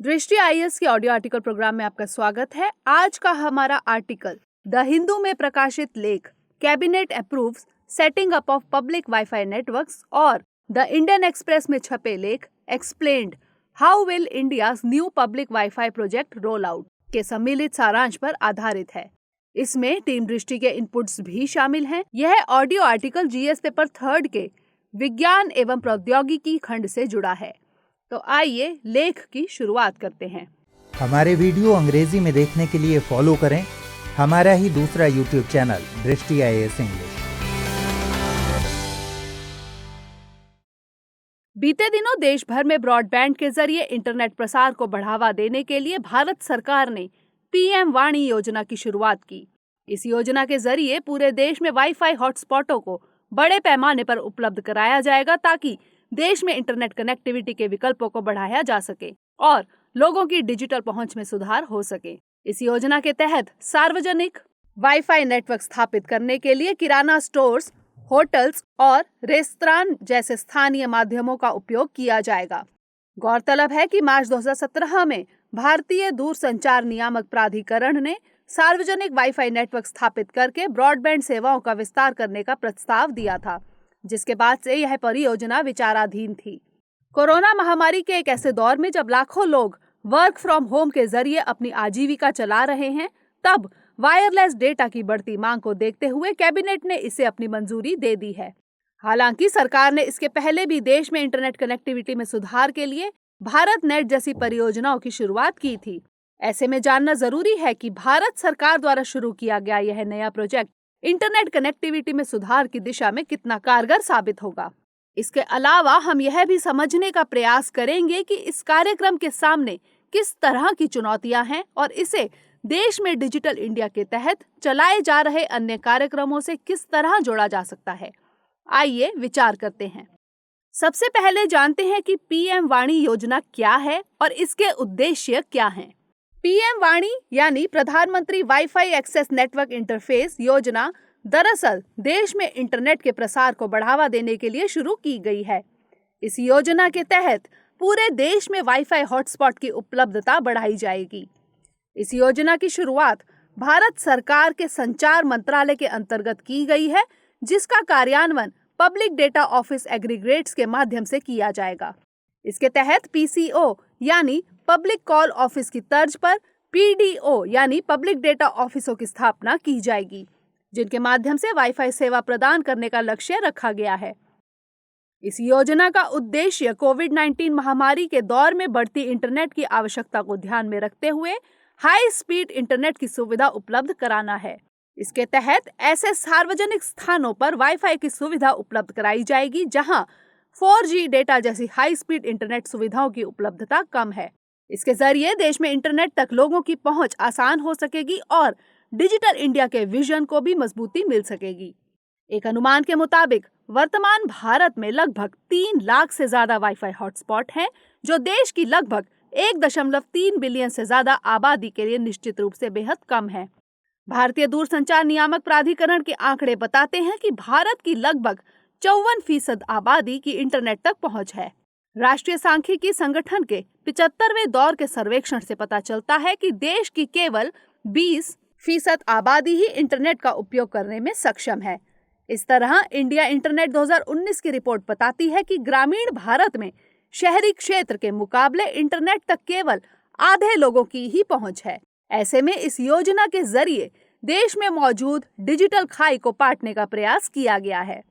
दृष्टि आईएएस के audio article programme में आपका स्वागत है। आज का हमारा आर्टिकल द हिंदू में प्रकाशित लेख cabinet approves setting up of public wifi networks और द इंडियन एक्सप्रेस में छपे लेख explained how will India's new public wifi project roll out के सम्मिलित सारांश पर आधारित है। इसमें टीम दृष्टि के इनपुट्स भी शामिल हैं। यह ऑडियो आर्टिकल जीएस पेपर 3 के विज्ञान एवं प्रौद्योगिकी खंड से जुड़ा है। तो आइए लेख की शुरुआत करते हैं। हमारे वीडियो अंग्रेजी में देखने के लिए फॉलो करें हमारा ही दूसरा यूट्यूब चैनल दृष्टि आईएएस इंग्लिश। बीते दिनों देश भर में ब्रॉडबैंड के जरिए इंटरनेट प्रसार को बढ़ावा देने के लिए भारत सरकार ने पीएम वाणी योजना की शुरुआत की। इस योजना के जरिए पूरे देश में वाईफाई हॉटस्पॉटों को बड़े पैमाने पर उपलब्ध कराया जाएगा ताकि देश में इंटरनेट कनेक्टिविटी के विकल्पों को बढ़ाया जा सके और लोगों की डिजिटल पहुंच में सुधार हो सके। इस योजना के तहत सार्वजनिक वाईफाई नेटवर्क स्थापित करने के लिए किराना स्टोर्स, होटल्स और रेस्तरां जैसे स्थानीय माध्यमों का उपयोग किया जाएगा। गौरतलब है कि मार्च 2017 में भारतीय दूरसंचार नियामक प्राधिकरण ने सार्वजनिक वाईफाई नेटवर्क स्थापित करके ब्रॉडबैंड सेवाओं का विस्तार करने का प्रस्ताव दिया था, जिसके बाद से यह परियोजना विचाराधीन थी। कोरोना महामारी के एक ऐसे दौर में जब लाखों लोग वर्क फ्रॉम होम के जरिए अपनी आजीविका चला रहे हैं, तब वायरलेस डेटा की बढ़ती मांग को देखते हुए कैबिनेट ने इसे अपनी मंजूरी दे दी है। हालांकि सरकार ने इसके पहले भी देश में इंटरनेट कनेक्टिविटी में सुधार के लिए भारत नेट जैसी परियोजनाओं की शुरुआत की थी। ऐसे में जानना जरूरी है कि भारत सरकार द्वारा शुरू किया गया यह नया प्रोजेक्ट इंटरनेट कनेक्टिविटी में सुधार की दिशा में कितना कारगर साबित होगा। इसके अलावा हम यह भी समझने का प्रयास करेंगे कि इस कार्यक्रम के सामने किस तरह की चुनौतियां हैं और इसे देश में डिजिटल इंडिया के तहत चलाए जा रहे अन्य कार्यक्रमों से किस तरह जोड़ा जा सकता है। आइए विचार करते हैं। सबसे पहले जानते हैं कि पीएम वाणी योजना क्या है और इसके उद्देश्य क्या हैं। पीएम वाणी यानी प्रधानमंत्री वाईफाई एक्सेस नेटवर्क इंटरफेस योजना दरअसल देश में इंटरनेट के प्रसार को बढ़ावा देने के लिए शुरू की गई है। इस योजना के तहत पूरे देश में वाईफाई हॉटस्पॉट की उपलब्धता बढ़ाई जाएगी। इस योजना की शुरुआत भारत सरकार के संचार मंत्रालय के अंतर्गत की गई है, जिसका कार्यान्वयन पब्लिक डेटा ऑफिस एग्रीगेट्स के माध्यम से किया जाएगा। इसके तहत पीसीओ यानी पब्लिक कॉल ऑफिस की तर्ज पर पीडीओ यानी पब्लिक डेटा ऑफिसों की स्थापना की जाएगी, जिनके माध्यम से वाईफाई सेवा प्रदान करने का लक्ष्य रखा गया है। इस योजना का उद्देश्य कोविड-19 महामारी के दौर में बढ़ती इंटरनेट की आवश्यकता को ध्यान में रखते हुए हाई स्पीड इंटरनेट की सुविधा उपलब्ध कराना है। इसके तहत ऐसे सार्वजनिक स्थानों पर वाईफाई की सुविधा उपलब्ध कराई जाएगी जहां 4G डेटा जैसी हाई स्पीड इंटरनेट सुविधाओं की उपलब्धता कम है। इसके जरिए देश में इंटरनेट तक लोगों की पहुंच आसान हो सकेगी और डिजिटल इंडिया के विजन को भी मजबूती मिल सकेगी। एक अनुमान के मुताबिक वर्तमान भारत में लगभग 3 लाख से ज्यादा वाईफाई हॉटस्पॉट हैं, जो देश की लगभग 1.3 बिलियन से ज्यादा आबादी के लिए निश्चित रूप से बेहद कम है। भारतीय दूरसंचार नियामक प्राधिकरण के आंकड़े बताते हैं कि भारत की लगभग 54% आबादी की इंटरनेट तक पहुंच है। राष्ट्रीय सांख्यिकी संगठन के 75वें दौर के सर्वेक्षण से पता चलता है कि देश की केवल 20% आबादी ही इंटरनेट का उपयोग करने में सक्षम है। इस तरह इंडिया इंटरनेट 2019 की रिपोर्ट बताती है कि ग्रामीण भारत में शहरी क्षेत्र के मुकाबले इंटरनेट तक केवल आधे लोगों की ही पहुंच है। ऐसे में इस योजना के जरिए देश में मौजूद डिजिटल खाई को पाटने का प्रयास किया गया है।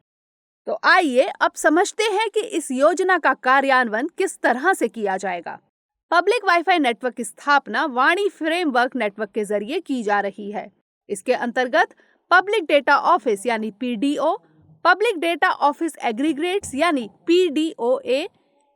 तो आइए अब समझते हैं कि इस योजना का कार्यान्वयन किस तरह से किया जाएगा। पब्लिक वाईफाई नेटवर्क की स्थापना वाणी फ्रेमवर्क नेटवर्क के जरिए की जा रही है। इसके अंतर्गत पब्लिक डेटा ऑफिस यानी PDO, public data office aggregates यानी पीडीओए,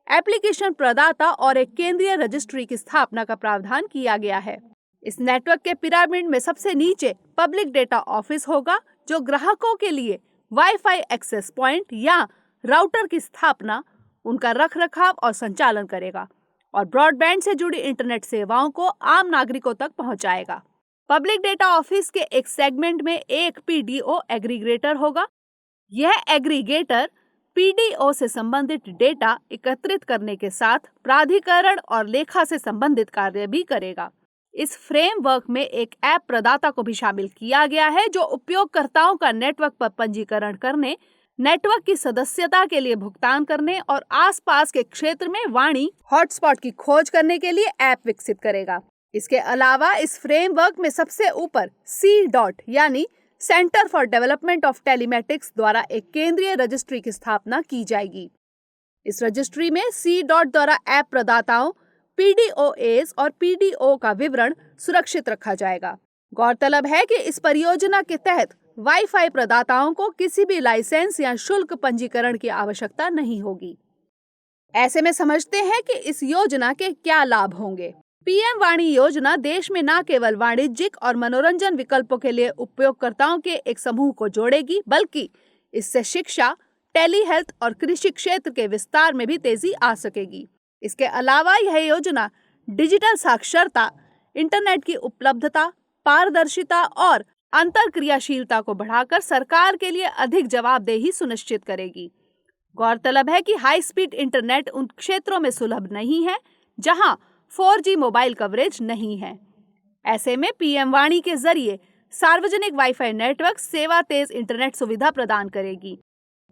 एप्लीकेशन प्रदाता और एक केंद्रीय रजिस्ट्री की स्थापना का प्रावधान किया गया है। इस नेटवर्क के पिरामिड में सबसे नीचे पब्लिक डेटा ऑफिस होगा, जो ग्राहकों के लिए वाईफाई एक्सेस पॉइंट या राउटर की स्थापना, उनका रखरखाव और संचालन करेगा और ब्रॉडबैंड से जुड़ी इंटरनेट सेवाओं को आम नागरिकों तक पहुंचाएगा। पब्लिक डेटा ऑफिस के एक सेगमेंट में एक पीडीओ एग्रीगेटर होगा। यह एग्रीगेटर पीडीओ से संबंधित डेटा एकत्रित करने के साथ प्राधिकरण और लेखा से संबंधित कार्य भी करेगा। इस फ्रेमवर्क में एक ऐप प्रदाता को भी शामिल किया गया है जो उपयोगकर्ताओं का नेटवर्क पर पंजीकरण करने, नेटवर्क की सदस्यता के लिए भुगतान करने और आसपास के क्षेत्र में वाणी हॉटस्पॉट की खोज करने के लिए ऐप विकसित करेगा। इसके अलावा इस फ्रेमवर्क में सबसे ऊपर C. यानी centre for development of telematics द्वारा एक केंद्रीय रजिस्ट्री की स्थापना की जाएगी। इस रजिस्ट्री में C. द्वारा ऐप प्रदाताओं, PDOAs और PDO का विवरण सुरक्षित रखा जाएगा। गौरतलब है कि इस परियोजना के तहत वाईफाई प्रदाताओं को किसी भी लाइसेंस या शुल्क पंजीकरण की आवश्यकता नहीं होगी। ऐसे में समझते हैं कि इस योजना के क्या लाभ होंगे। पीएम वाणी योजना देश में न केवल वाणिज्यिक और मनोरंजन विकल्पों के लिए उपयोगकर्ताओं के एक समूह को जोड़ेगी, बल्कि इससे शिक्षा, टेली हेल्थ और कृषि क्षेत्र के विस्तार में भी तेजी आ सकेगी। इसके अलावा यह योजना डिजिटल साक्षरता, इंटरनेट की उपलब्धता, पारदर्शिता और अंतरक्रियाशीलता को बढ़ाकर सरकार के लिए अधिक जवाबदेही सुनिश्चित करेगी। गौरतलब है कि हाई स्पीड इंटरनेट उन क्षेत्रों में सुलभ नहीं है जहां 4G मोबाइल कवरेज नहीं है। ऐसे में पीएम वाणी के जरिए सार्वजनिक वाईफाई नेटवर्क सेवा तेज इंटरनेट सुविधा प्रदान करेगी।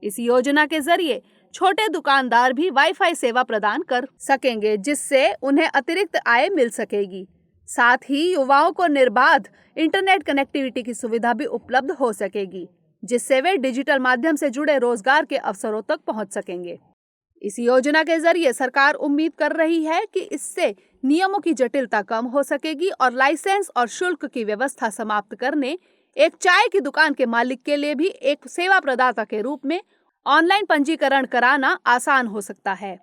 इस योजना के जरिए छोटे दुकानदार भी वाईफाई सेवा प्रदान कर सकेंगे, जिससे उन्हें अतिरिक्त आय मिल सकेगी। साथ ही युवाओं को निर्बाध इंटरनेट कनेक्टिविटी की सुविधा भी उपलब्ध हो सकेगी, जिससे वे डिजिटल माध्यम से जुड़े रोजगार के अवसरों तक पहुंच सकेंगे। इस योजना के जरिए सरकार उम्मीद कर रही है कि इससे नियमों की जटिलता कम हो सकेगी और लाइसेंस और शुल्क की व्यवस्था समाप्त करने एक चाय की दुकान के मालिक के लिए भी एक सेवा प्रदाता के रूप में ऑनलाइन पंजीकरण कराना आसान हो सकता है।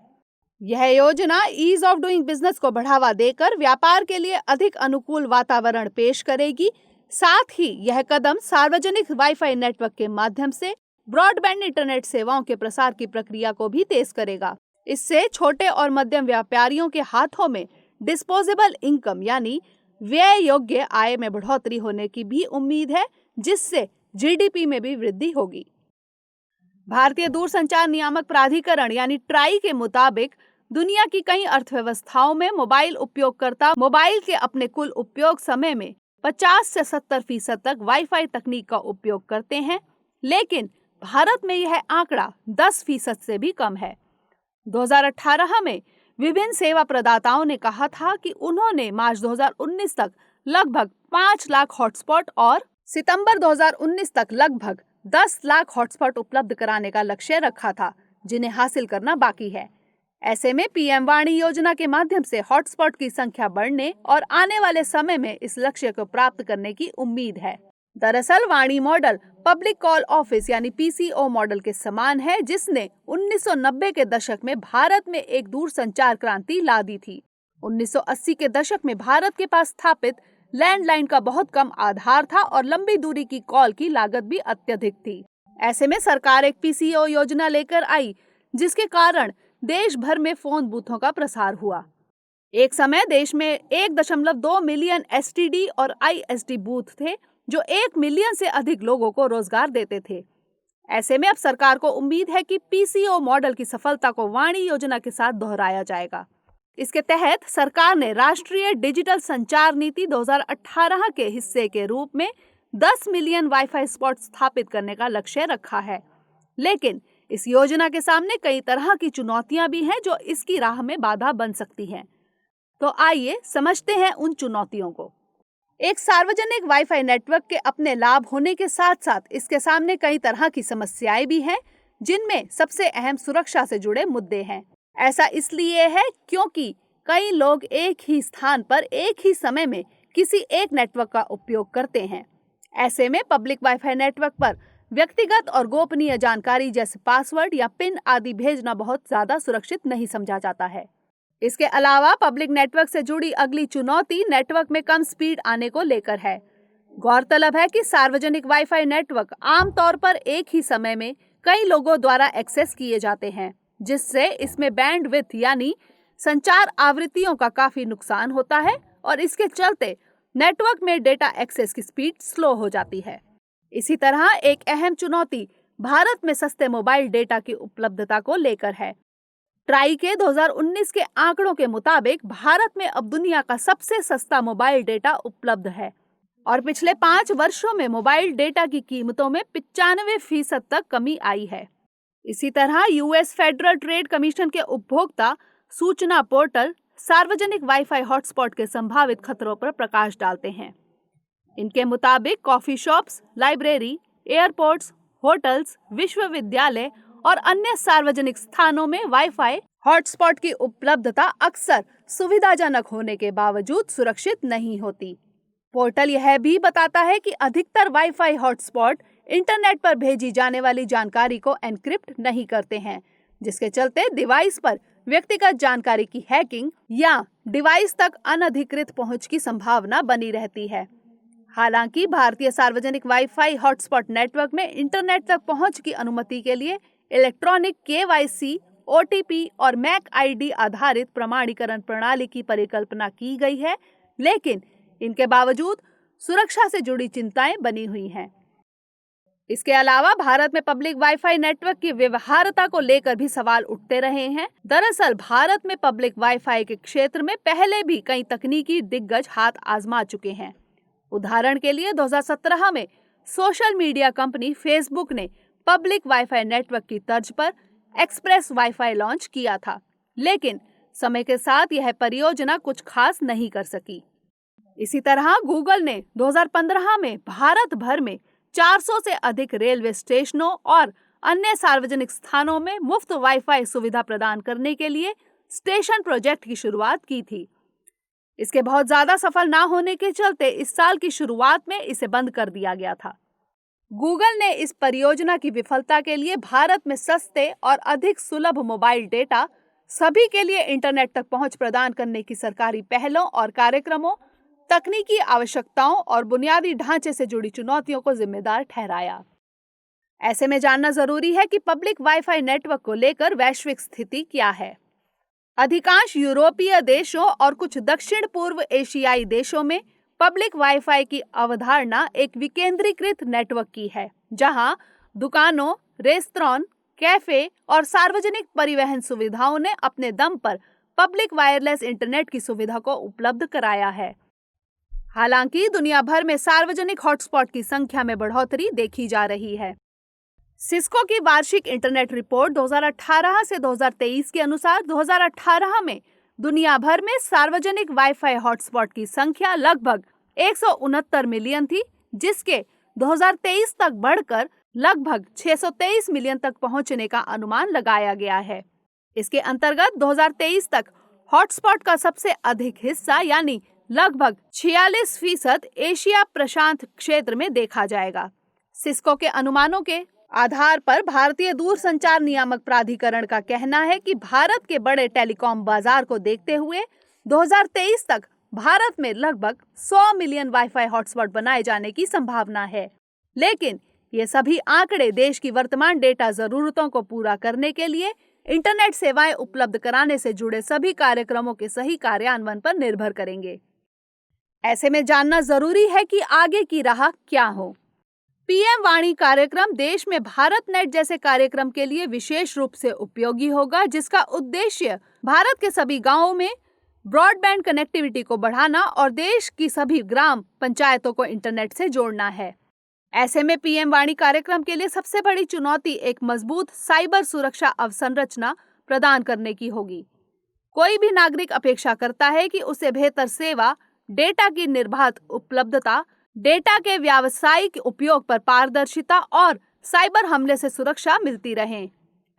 यह योजना ईज ऑफ डूइंग बिजनेस को बढ़ावा देकर व्यापार के लिए अधिक अनुकूल वातावरण पेश करेगी। साथ ही यह कदम सार्वजनिक वाईफाई नेटवर्क के माध्यम से ब्रॉडबैंड इंटरनेट सेवाओं के प्रसार की प्रक्रिया को भी तेज करेगा। इससे छोटे और मध्यम व्यापारियों के हाथों में डिस्पोजेबल इनकम यानी व्यय योग्य आय में बढ़ोतरी होने की भी उम्मीद है, जिससे जीडीपी में भी वृद्धि होगी। भारतीय दूरसंचार नियामक प्राधिकरण यानी ट्राई के मुताबिक दुनिया की कई अर्थव्यवस्थाओं में मोबाइल उपयोगकर्ता मोबाइल के अपने कुल उपयोग समय में 50 से 70% तक वाईफाई तकनीक का उपयोग करते हैं, लेकिन भारत में यह आंकड़ा 10% से भी कम है। 2018 में विभिन्न सेवा प्रदाताओं ने कहा था कि उन्होंने मार्च 2019 तक लगभग 5 लाख हॉटस्पॉट और सितंबर 2019 तक लगभग 10 लाख हॉटस्पॉट उपलब्ध कराने का लक्ष्य रखा था, जिन्हें हासिल करना बाकी है। ऐसे में पीएम वाणी योजना के माध्यम से हॉटस्पॉट की संख्या बढ़ने और आने वाले समय में इस लक्ष्य को प्राप्त करने की उम्मीद है। दरअसल वाणी मॉडल पब्लिक कॉल ऑफिस यानी PCO मॉडल के समान है, जिसने 1990 के दशक में भारत में एक दूरसंचार क्रांति ला दी थी। 1980 के दशक में भारत के पास स्थापित लैंडलाइन का बहुत कम आधार था और लंबी दूरी की कॉल की लागत भी अत्यधिक थी। ऐसे में सरकार एक PCO योजना लेकर आई, जिसके कारण देश भर में फोन बूथों का प्रसार हुआ। एक समय देश में 1.2 मिलियन STD और ISD बूथ थे, जो 1 मिलियन से अधिक लोगों को रोजगार देते थे। ऐसे में अब सरकार को उम्मीद है कि PCO मॉडल की सफलता को वाणी योजना के साथ दोहराया जाएगा। इसके तहत सरकार ने राष्ट्रीय डिजिटल संचार नीति 2018 के हिस्से के रूप में 10 मिलियन वाईफाई स्पॉट स्थापित करने का लक्ष्य रखा है। लेकिन इस योजना के सामने कई तरह की चुनौतियां भी हैं जो इसकी राह में बाधा बन सकती हैं। तो आइए समझते हैं उन चुनौतियों को। एक सार्वजनिक वाईफाई नेटवर्क के अपने लाभ होने के साथ साथ इसके सामने कई तरह की समस्याएं भी हैं, जिनमें सबसे अहम सुरक्षा से जुड़े मुद्दे हैं। ऐसा इसलिए है क्योंकि कई लोग एक ही स्थान पर एक ही समय में किसी एक नेटवर्क का उपयोग करते हैं। ऐसे में पब्लिक वाईफाई नेटवर्क पर व्यक्तिगत और गोपनीय जानकारी जैसे पासवर्ड या पिन आदि भेजना बहुत ज्यादा सुरक्षित नहीं समझा जाता है। इसके अलावा पब्लिक नेटवर्क से जुड़ी अगली चुनौती नेटवर्क में कम स्पीड आने को लेकर है। गौरतलब है कि सार्वजनिक वाईफाई नेटवर्क आमतौर पर एक ही समय में कई लोगों द्वारा एक्सेस किए जाते हैं, जिससे इसमें बैंडविड्थ यानी संचार आवृत्तियों का काफी नुकसान होता है और इसके चलते नेटवर्क में डेटा एक्सेस की स्पीड स्लो हो जाती है। इसी तरह एक अहम चुनौती भारत में सस्ते मोबाइल डेटा की उपलब्धता को लेकर है। ट्राई के 2019 के आंकड़ों के मुताबिक भारत में अब दुनिया का सबसे सस्ता मोबाइल डेटा उपलब्ध है और पिछले 5 वर्षों में मोबाइल डेटा की कीमतों में 95% तक कमी आई है। इसी तरह यूएस फेडरल ट्रेड कमीशन के उपभोक्ता सूचना पोर्टल सार्वजनिक वाईफाई हॉटस्पॉट के संभावित खतरों पर प्रकाश डालते हैं। इनके मुताबिक coffee shops, library, airports, hotels, विश्वविद्यालय और अन्य सार्वजनिक स्थानों में वाईफाई हॉटस्पॉट की उपलब्धता अक्सर सुविधाजनक होने के बावजूद सुरक्षित नहीं होती। पोर्टल यह भी बताता है कि अधिकतर वाईफाई हॉटस्पॉट इंटरनेट पर भेजी जाने वाली जानकारी को एन्क्रिप्ट नहीं करते हैं, जिसके चलते डिवाइस पर व्यक्तिगत जानकारी की हैकिंग या डिवाइस तक अनधिकृत पहुंच की संभावना बनी रहती है। हालांकि भारतीय सार्वजनिक वाईफाई हॉटस्पॉट नेटवर्क में इंटरनेट तक पहुंच की अनुमति के लिए इलेक्ट्रॉनिक KYC, OTP और MAC ID आधारित प्रमाणीकरण प्रणाली की परिकल्पना की गई है, लेकिन इनके बावजूद सुरक्षा से जुड़ी चिंताएं बनी हुई हैं। इसके अलावा भारत में पब्लिक वाईफाई नेटवर्क की व्यवहार्यता को लेकर भी सवाल उठते रहे हैं। दरअसल भारत में पब्लिक वाईफाई के क्षेत्र में पहले भी कई तकनीकी दिग्गज हाथ आजमा चुके हैं। उदाहरण के लिए 2017 में सोशल मीडिया कंपनी फेसबुक ने पब्लिक वाईफाई नेटवर्क की तर्ज पर एक्सप्रेस वाईफाई लॉन्च किया था, लेकिन समय के साथ यह परियोजना कुछ खास नहीं कर सकी। इसी तरह गूगल ने 2015 में भारत भर में 400 से अधिक रेलवे स्टेशनों और अन्य सार्वजनिक स्थानों में मुफ्त वाईफाई सुविधा प्रदान करने के लिए स्टेशन प्रोजेक्ट की शुरुआत की थी। इसके बहुत ज्यादा सफल ना होने के चलते इस साल की शुरुआत में इसे बंद कर दिया गया था। गूगल ने इस परियोजना की विफलता के लिए भारत में सस्ते और अधिक सुलभ मोबाइल डेटा, सभी के लिए इंटरनेट तक पहुंच प्रदान करने की सरकारी पहलों और कार्यक्रमों, तकनीकी आवश्यकताओं और बुनियादी ढांचे से जुड़ी चुनौतियों को जिम्मेदार ठहराया। ऐसे में जानना जरूरी है कि पब्लिक वाईफाई नेटवर्क को लेकर वैश्विक स्थिति क्या है। अधिकांश यूरोपीय देशों और कुछ दक्षिण पूर्व एशियाई देशों में पब्लिक वाईफाई की अवधारणा एक विकेंद्रीकृत नेटवर्क की है, जहां दुकानों, रेस्तरां, कैफे और सार्वजनिक परिवहन सुविधाओं ने अपने दम पर पब्लिक वायरलेस इंटरनेट की सुविधा को उपलब्ध कराया है। हालांकि दुनिया भर में सार्वजनिक हॉटस्पॉट की संख्या में बढ़ोतरी देखी जा रही है। सिस्को की वार्षिक इंटरनेट रिपोर्ट 2018 से 2023 के अनुसार 2018 में दुनिया भर में सार्वजनिक वाईफाई हॉटस्पॉट की संख्या लगभग 169 मिलियन थी, जिसके 2023 तक बढ़कर लगभग 623 मिलियन तक पहुंचने का अनुमान लगाया गया है। इसके अंतर्गत 2023 तक हॉटस्पॉट का सबसे अधिक हिस्सा यानी लगभग 46% एशिया प्रशांत क्षेत्र में देखा जाएगा। सिस्को के अनुमानों के आधार पर भारतीय दूरसंचार नियामक प्राधिकरण का कहना है कि भारत के बड़े टेलीकॉम बाजार को देखते हुए 2023 तक भारत में लगभग 100 मिलियन वाईफाई हॉटस्पॉट बनाए जाने की संभावना है। लेकिन ये सभी आंकड़े देश की वर्तमान डेटा जरूरतों को पूरा करने के लिए इंटरनेट सेवाएं उपलब्ध कराने से जुड़े सभी कार्यक्रमों के सही कार्यान्वयन पर निर्भर करेंगे। ऐसे में जानना जरूरी है कि आगे की राह क्या हो। पीएम वाणी कार्यक्रम देश में भारत नेट जैसे कार्यक्रम के लिए विशेष रूप से उपयोगी होगा, जिसका उद्देश्य भारत के सभी गांवों में ब्रॉडबैंड कनेक्टिविटी को बढ़ाना और देश की सभी ग्राम पंचायतों को इंटरनेट से जोड़ना है। ऐसे में पीएम वाणी कार्यक्रम के लिए सबसे बड़ी चुनौती एक मजबूत साइबर सुरक्षा अवसंरचना प्रदान करने की होगी। कोई भी नागरिक अपेक्षा करता है कि उसे बेहतर सेवा, डेटा की निर्बाध उपलब्धता, डेटा के व्यावसायिक उपयोग पर पारदर्शिता और साइबर हमले से सुरक्षा मिलती रहे।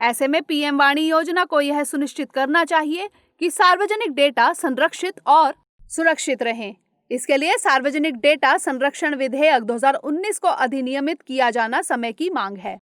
ऐसे में पीएम वाणी योजना को यह सुनिश्चित करना चाहिए कि सार्वजनिक डेटा संरक्षित और सुरक्षित रहे। इसके लिए सार्वजनिक डेटा संरक्षण विधेयक 2019 को अधिनियमित किया जाना समय की मांग है।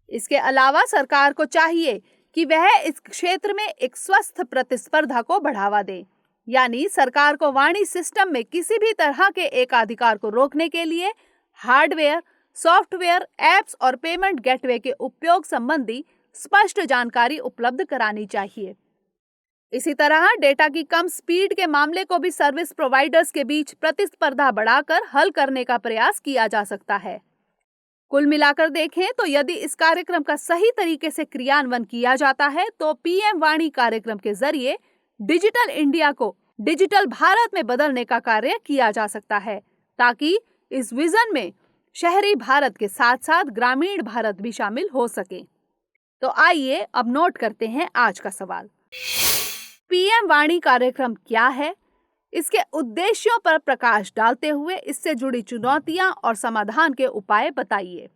इसके अलावा सरकार को चाहिए कि वह इस क्षेत्र में एक स्वस्थ प्रतिस्पर्धा को बढ़ावा दे, यानी सरकार को वाणी सिस्टम में किसी भी तरह के एकाधिकार को रोकने के लिए हार्डवेयर, सॉफ्टवेयर, एप्स और पेमेंट गेटवे के उपयोग संबंधी स्पष्ट जानकारी उपलब्ध करानी चाहिए। इसी तरह डेटा की कम स्पीड के मामले को भी सर्विस प्रोवाइडर्स के बीच प्रतिस्पर्धा बढ़ाकर हल करने का प्रयास किया जा सकता है। कुल मिलाकर देखें तो यदि इस कार्यक्रम का सही तरीके से क्रियान्वयन किया जाता है तो पीएम वाणी कार्यक्रम के जरिए डिजिटल इंडिया को डिजिटल भारत में बदलने का कार्य किया जा सकता है, ताकि इस विजन में शहरी भारत के साथ साथ ग्रामीण भारत भी शामिल हो सके। तो आइए अब नोट करते हैं आज का सवाल। पीएम वाणी कार्यक्रम क्या है? इसके उद्देश्यों पर प्रकाश डालते हुए इससे जुड़ी चुनौतियां और समाधान के उपाय बताइए।